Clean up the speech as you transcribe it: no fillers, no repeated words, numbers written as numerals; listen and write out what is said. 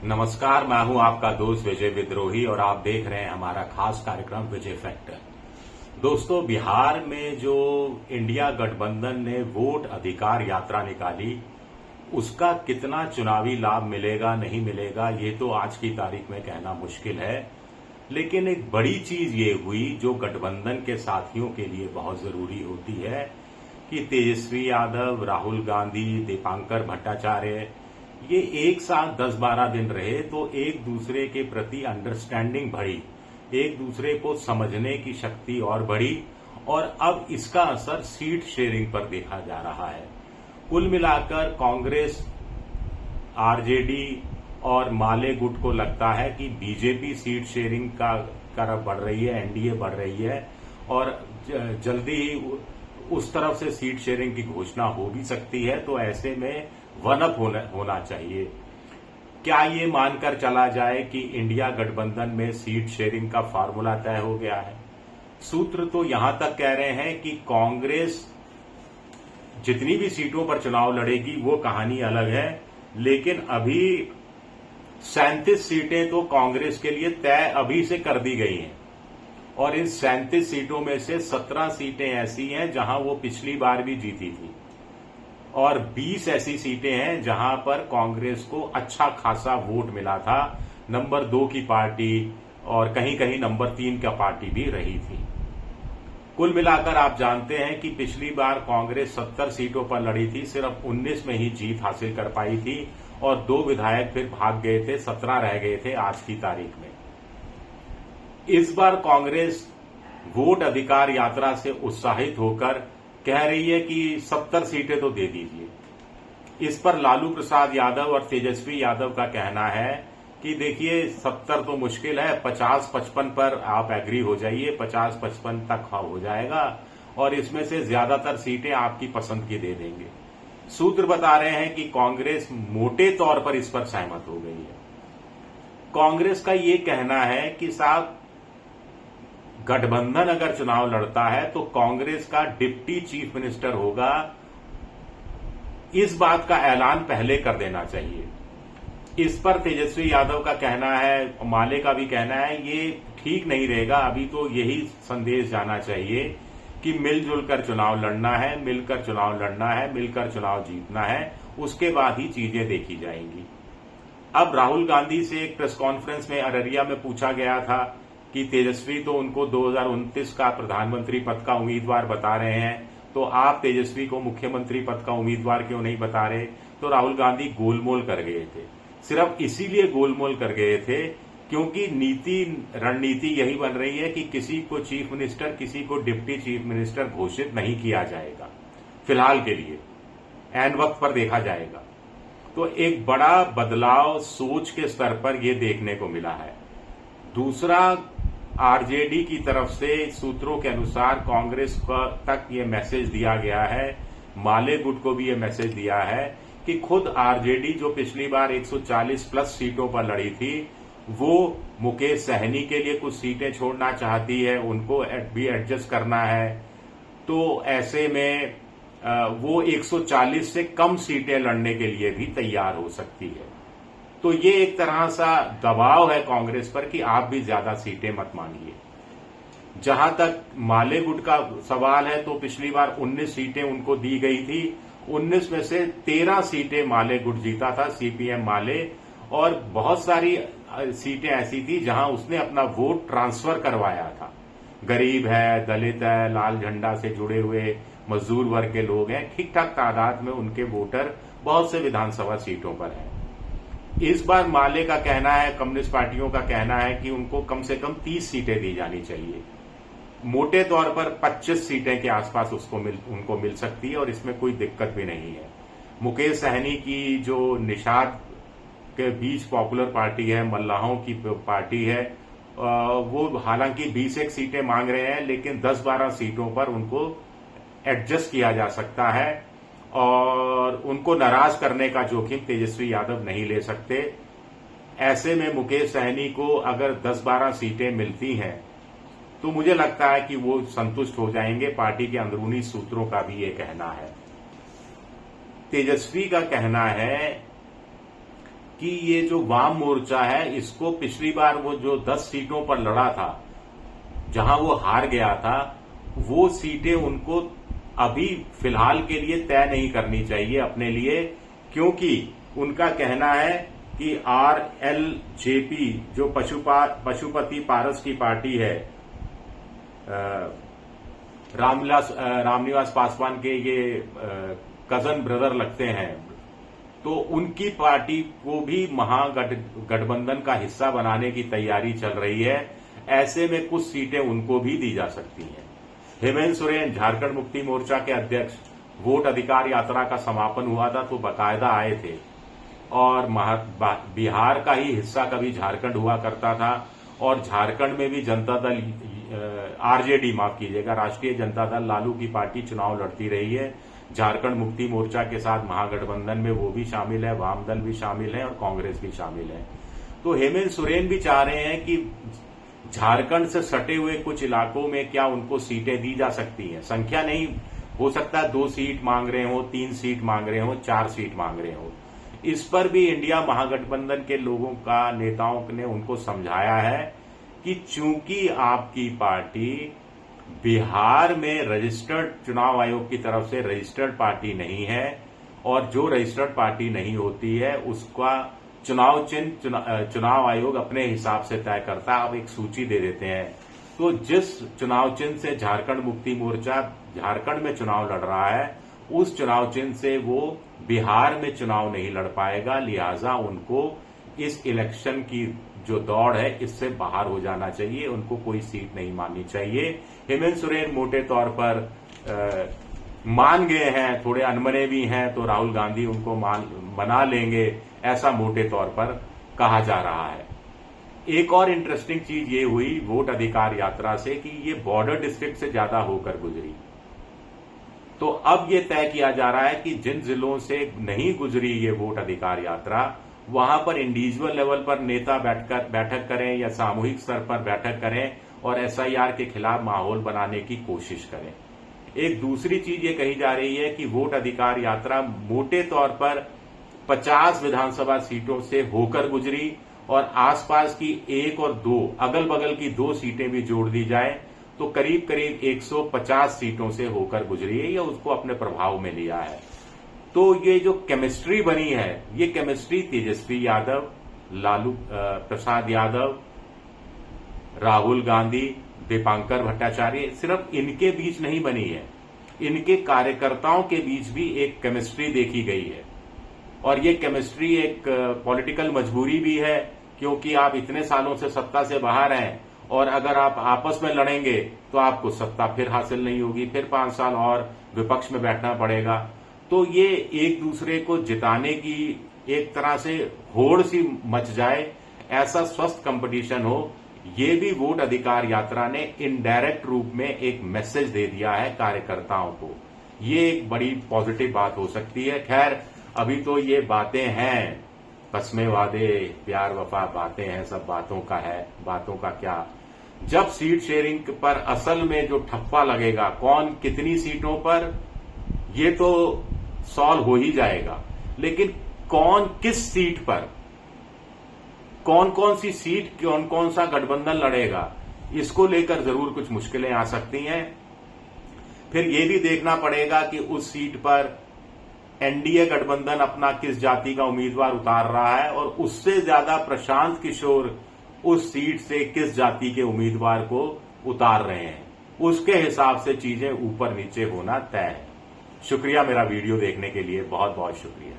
नमस्कार, मैं हूं आपका दोस्त विजय विद्रोही और आप देख रहे हैं हमारा खास कार्यक्रम विजय फैक्टर। दोस्तों, बिहार में जो इंडिया गठबंधन ने वोट अधिकार यात्रा निकाली, उसका कितना चुनावी लाभ मिलेगा नहीं मिलेगा ये तो आज की तारीख में कहना मुश्किल है। लेकिन एक बड़ी चीज ये हुई जो गठबंधन के साथियों के लिए बहुत जरूरी होती है कि तेजस्वी यादव, राहुल गांधी, दीपांकर भट्टाचार्य ये एक साथ 10-12 दिन रहे तो एक दूसरे के प्रति अंडरस्टैंडिंग बढ़ी, एक दूसरे को समझने की शक्ति और बढ़ी और अब इसका असर सीट शेयरिंग पर देखा जा रहा है। कुल मिलाकर कांग्रेस, आरजेडी और माले गुट को लगता है कि बीजेपी सीट शेयरिंग का तरफ बढ़ रही है, एनडीए बढ़ रही है और जल्दी ही उस तरफ से सीट शेयरिंग की घोषणा हो भी सकती है। तो ऐसे में वन अप होना चाहिए। क्या ये मानकर चला जाए कि इंडिया गठबंधन में सीट शेयरिंग का फार्मूला तय हो गया है? सूत्र तो यहां तक कह रहे हैं कि कांग्रेस जितनी भी सीटों पर चुनाव लड़ेगी वो कहानी अलग है, लेकिन अभी 37 सीटें तो कांग्रेस के लिए तय अभी से कर दी गई हैं और इन 37 सीटों में से 17 सीटें ऐसी हैं जहां वो पिछली बार भी जीती थी और 20 ऐसी सीटें हैं जहां पर कांग्रेस को अच्छा खासा वोट मिला था, नंबर 2 की पार्टी और कहीं कहीं नंबर 3 का पार्टी भी रही थी। कुल मिलाकर आप जानते हैं कि पिछली बार कांग्रेस 70 सीटों पर लड़ी थी, सिर्फ 19 में ही जीत हासिल कर पाई थी और 2 विधायक फिर भाग गए थे, 17 रह गए थे आज की तारीख में। इस बार कांग्रेस वोट अधिकार यात्रा से उत्साहित होकर कह रही है कि 70 सीटें तो दे दीजिए। इस पर लालू प्रसाद यादव और तेजस्वी यादव का कहना है कि देखिए 70 तो मुश्किल है, 50-55 पर आप एग्री हो जाइए, 50-55 तक हो जाएगा और इसमें से ज्यादातर सीटें आपकी पसंद की दे देंगे। सूत्र बता रहे हैं कि कांग्रेस मोटे तौर पर इस पर सहमत हो गई है। कांग्रेस का ये कहना है कि साहब गठबंधन अगर चुनाव लड़ता है तो कांग्रेस का डिप्टी चीफ मिनिस्टर होगा, इस बात का ऐलान पहले कर देना चाहिए। इस पर तेजस्वी यादव का कहना है, माले का भी कहना है, ये ठीक नहीं रहेगा। अभी तो यही संदेश जाना चाहिए कि मिलजुल कर चुनाव लड़ना है, मिलकर चुनाव लड़ना है, मिलकर चुनाव जीतना है, उसके बाद ही चीजें देखी जाएंगी। अब राहुल गांधी से एक प्रेस कॉन्फ्रेंस में अररिया में पूछा गया था कि तेजस्वी तो उनको 2029 का प्रधानमंत्री पद का उम्मीदवार बता रहे हैं, तो आप तेजस्वी को मुख्यमंत्री पद का उम्मीदवार क्यों नहीं बता रहे? तो राहुल गांधी गोलमोल कर गए थे। सिर्फ इसीलिए गोलमोल कर गए थे क्योंकि रणनीति यही बन रही है कि किसी को चीफ मिनिस्टर, किसी को डिप्टी चीफ मिनिस्टर घोषित नहीं किया जाएगा फिलहाल के लिए, एन वक्त पर देखा जाएगा। तो एक बड़ा बदलाव सोच के स्तर पर यह देखने को मिला है। दूसरा, आरजेडी की तरफ से सूत्रों के अनुसार कांग्रेस तक ये मैसेज दिया गया है, माले गुट को भी ये मैसेज दिया है कि खुद आरजेडी जो पिछली बार 140 प्लस सीटों पर लड़ी थी, वो मुकेश सहनी के लिए कुछ सीटें छोड़ना चाहती है, उनको भी एडजस्ट करना है। तो ऐसे में वो 140 से कम सीटें लड़ने के लिए भी तैयार हो सकती है। तो ये एक तरह सा दबाव है कांग्रेस पर कि आप भी ज्यादा सीटें मत मांगिए। जहां तक माले गुट का सवाल है तो पिछली बार 19 सीटें उनको दी गई थी, 19 में से 13 सीटें माले गुट जीता था, सीपीएम माले, और बहुत सारी सीटें ऐसी थी जहां उसने अपना वोट ट्रांसफर करवाया था। गरीब है, दलित है, लाल झंडा से जुड़े हुए मजदूर वर्ग के लोग हैं, ठीक ठाक तादाद में उनके वोटर बहुत से विधानसभा सीटों पर हैं। इस बार माले का कहना है, कम्युनिस्ट पार्टियों का कहना है कि उनको कम से कम 30 सीटें दी जानी चाहिए। मोटे तौर पर 25 सीटें के आसपास उनको मिल सकती है और इसमें कोई दिक्कत भी नहीं है। मुकेश सहनी की जो निषाद के बीच पॉपुलर पार्टी है, मल्लाहों की पार्टी है, वो हालांकि 20 सीटें मांग रहे हैं, लेकिन 10-12 सीटों पर उनको एडजस्ट किया जा सकता है और उनको नाराज करने का जोखिम तेजस्वी यादव नहीं ले सकते। ऐसे में मुकेश सहनी को अगर 10-12 सीटें मिलती हैं तो मुझे लगता है कि वो संतुष्ट हो जाएंगे। पार्टी के अंदरूनी सूत्रों का भी ये कहना है। तेजस्वी का कहना है कि ये जो वाम मोर्चा है, इसको पिछली बार वो जो 10 सीटों पर लड़ा था, जहां वो हार गया था, वो सीटें उनको अभी फिलहाल के लिए तय नहीं करनी चाहिए अपने लिए, क्योंकि उनका कहना है कि RLJP जो पशुपति पारस की पार्टी है, रामनिवास पासवान के ये कजन ब्रदर लगते हैं, तो उनकी पार्टी को भी महागठबंधन का हिस्सा बनाने की तैयारी चल रही है। ऐसे में कुछ सीटें उनको भी दी जा सकती हैं। हेमंत सोरेन झारखंड मुक्ति मोर्चा के अध्यक्ष, वोट अधिकार यात्रा का समापन हुआ था तो बाकायदा आए थे, और बिहार का ही हिस्सा कभी झारखंड हुआ करता था, और झारखंड में भी जनता दल RJD, माफ कीजिएगा, राष्ट्रीय जनता दल लालू की पार्टी चुनाव लड़ती रही है। झारखंड मुक्ति मोर्चा के साथ महागठबंधन में वो भी शामिल है, वाम दल भी शामिल है और कांग्रेस भी शामिल है। तो हेमंत सोरेन भी चाह रहे हैं कि झारखंड से सटे हुए कुछ इलाकों में क्या उनको सीटें दी जा सकती हैं। संख्या नहीं हो सकता 2 सीट मांग रहे हो, 3 सीट मांग रहे हो, 4 सीट मांग रहे हो। इस पर भी इंडिया महागठबंधन के लोगों का, नेताओं ने उनको समझाया है कि चूंकि आपकी पार्टी बिहार में रजिस्टर्ड, चुनाव आयोग की तरफ से रजिस्टर्ड पार्टी नहीं है, और जो रजिस्टर्ड पार्टी नहीं होती है उसका चुनाव चिन्ह चुनाव आयोग अपने हिसाब से तय करता है। अब एक सूची दे देते हैं, तो जिस चुनाव चिन्ह से झारखंड मुक्ति मोर्चा झारखंड में चुनाव लड़ रहा है, उस चुनाव चिन्ह से वो बिहार में चुनाव नहीं लड़ पाएगा, लिहाजा उनको इस इलेक्शन की जो दौड़ है इससे बाहर हो जाना चाहिए, उनको कोई सीट नहीं माननी चाहिए। हेमंत सोरेन मोटे तौर पर मान गए हैं, थोड़े अनमने भी हैं, तो राहुल गांधी उनको मना लेंगे, ऐसा मोटे तौर पर कहा जा रहा है। एक और इंटरेस्टिंग चीज ये हुई वोट अधिकार यात्रा से कि ये बॉर्डर डिस्ट्रिक्ट से ज्यादा होकर गुजरी। तो अब ये तय किया जा रहा है कि जिन जिलों से नहीं गुजरी ये वोट अधिकार यात्रा, वहां पर इंडिविजुअल लेवल पर नेता बैठक करें या सामूहिक स्तर पर बैठक करें और SIR के खिलाफ माहौल बनाने की कोशिश करें। एक दूसरी चीज ये कही जा रही है कि वोट अधिकार यात्रा मोटे तौर पर 50 विधानसभा सीटों से होकर गुजरी, और आसपास की 1 और 2 अगल बगल की 2 सीटें भी जोड़ दी जाए तो करीब करीब 150 सीटों से होकर गुजरी है, या उसको अपने प्रभाव में लिया है। तो ये जो केमिस्ट्री बनी है, ये केमिस्ट्री तेजस्वी यादव, लालू प्रसाद यादव, राहुल गांधी, दीपांकर भट्टाचार्य, सिर्फ इनके बीच नहीं बनी है, इनके कार्यकर्ताओं के बीच भी एक केमिस्ट्री देखी गई है। और ये केमिस्ट्री एक पॉलिटिकल मजबूरी भी है, क्योंकि आप इतने सालों से सत्ता से बाहर हैं, और अगर आप आपस में लड़ेंगे तो आपको सत्ता फिर हासिल नहीं होगी, फिर 5 साल और विपक्ष में बैठना पड़ेगा। तो ये एक दूसरे को जिताने की एक तरह से होड़ सी मच जाए, ऐसा स्वस्थ कंपटीशन हो, ये भी वोट अधिकार यात्रा ने इनडायरेक्ट रूप में एक मैसेज दे दिया है कार्यकर्ताओं को। ये एक बड़ी पॉजिटिव बात हो सकती है। खैर, अभी तो ये बातें हैं, कसमें वादे प्यार वफा बातें हैं, सब बातों का है, बातों का क्या। जब सीट शेयरिंग पर असल में जो ठप्पा लगेगा, कौन कितनी सीटों पर, ये तो सॉल्व हो ही जाएगा, लेकिन कौन किस सीट पर, कौन कौन सी सीट, कौन कौन सा गठबंधन लड़ेगा, इसको लेकर जरूर कुछ मुश्किलें आ सकती हैं। फिर यह भी देखना पड़ेगा कि उस सीट पर NDA गठबंधन अपना किस जाति का उम्मीदवार उतार रहा है, और उससे ज्यादा प्रशांत किशोर उस सीट से किस जाति के उम्मीदवार को उतार रहे हैं। उसके हिसाब से चीजें ऊपर नीचे होना तय है। शुक्रिया मेरा वीडियो देखने के लिए, बहुत बहुत शुक्रिया।